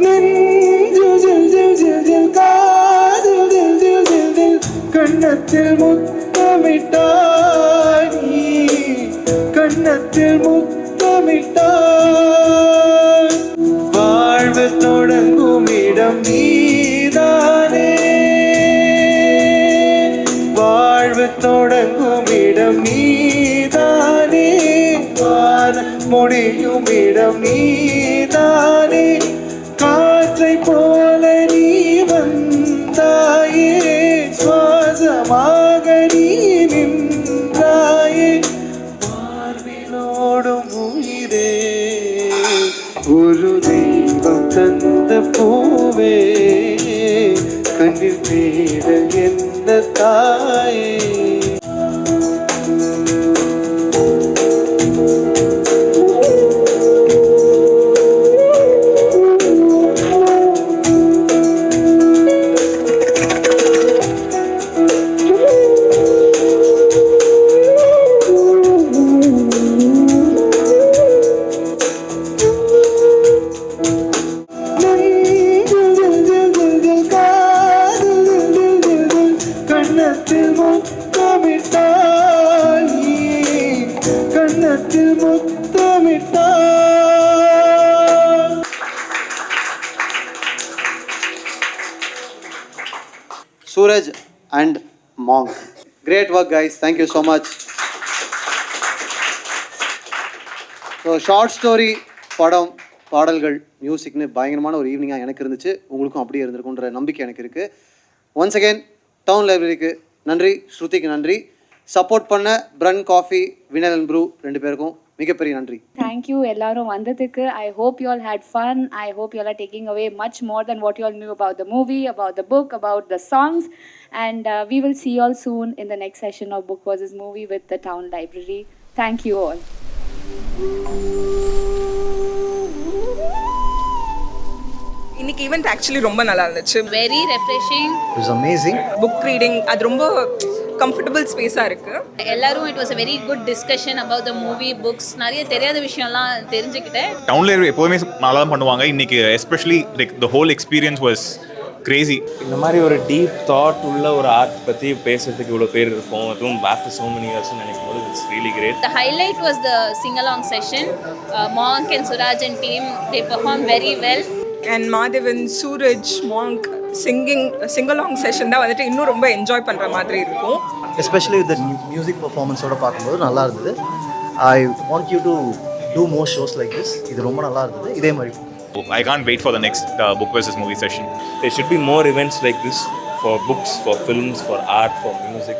நெஞ்சில் ஜில் ஜில் ஜில் ஜில் காதில் தில் தில் தில் தில் கண்ணத்தில் முத்தமிட்டா கண்ணத்தில் முத்தமிட்டா வாழ்வு தொடங்கும் இடம் நீதானே வாழ்வு தொடங்கும் இடம் நீதானே முடியும் இடம் நீதானே காற்றை போல நீ வந்தாயே சுவாசமாக நீ நின்றாயே பார்விலோடும் உயிரே ஒரு தெய்வம் தந்த பூவே கண்ணில் தேட என்ன தாயே கண்ணத்தில் முத்தமிட்டாய் கண்ணத்தில் முத்தமிட்டாய். Suraj and Monk, great work guys, thank you so much. So short story, படம், பாடல்கள், மியூசிக்னு பயங்கரமான ஒரு ஈவினிங்காக எனக்கு இருந்துச்சு. உங்களுக்கும் அப்படியே இருந்திருக்குன்ற நம்பிக்கை எனக்கு இருக்குது. ஒன்ஸ் அகெயின் டவுன் லைப்ரரிக்கு நன்றி, ஸ்ருதிக்கு நன்றி, சப்போர்ட் பண்ண பிரன் காஃபி, வினல் அண்ட் ப்ரூ 2 பேருக்கும் மிகப்பெரிய நன்றி. தேங்க்யூ எல்லாரும் வந்ததுக்கு. I hope you all had fun. I hope you all are taking away much more than what you all knew about the movie, about the book, about the songs. And we will see you all soon in the next session of Book vs. Movie with the Town Library. Thank you all. இன்னைக்கு event actually ரொம்ப நல்லா இருந்துச்சு. Very refreshing. It was amazing. Book reading அது ரொம்ப comfortable ஸ்பேஸாக இருக்குது. எல்லாரும் it was a very good discussion about the movie, books. நிறைய தெரியாத விஷயம்லாம் தெரிஞ்சுக்கிட்டேன். டவுன்ல எப்போதுமே நல்லா தான் பண்ணுவாங்க. இன்னைக்கு especially like the whole experience was Crazy. இந்த மாதிரி ஒரு டீப் தாட் உள்ள ஒரு ஆர்ட் பற்றி பேசுறதுக்கு இவ்வளோ பேர் இருக்கும், அதுவும் after so many years நினைக்கும் போது it's really great. The highlight was the sing-along session. Monk and Suraj and team, they performed very well. And Madhavan, Suraj, மாங்க் sing-along செஷன் தான் வந்துட்டு இன்னும் ரொம்ப என்ஜாய் பண்ணுற மாதிரி இருக்கும். எஸ்பெஷலி இந்த மியூசிக் பர்ஃபார்மன்ஸோட பார்க்கும்போது நல்லா இருந்தது. I want you to do more shows like this. இது ரொம்ப நல்லா இருந்தது. இதே மாதிரி I can't wait for the next book versus movie session. There should be more events like this for books, for films, for art, for music.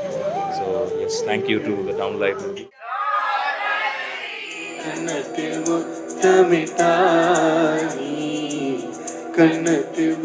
So yes, thank you to the Town Library. கண்ணத்தில் முத்தமிட்டாய் கண்ணத்தில்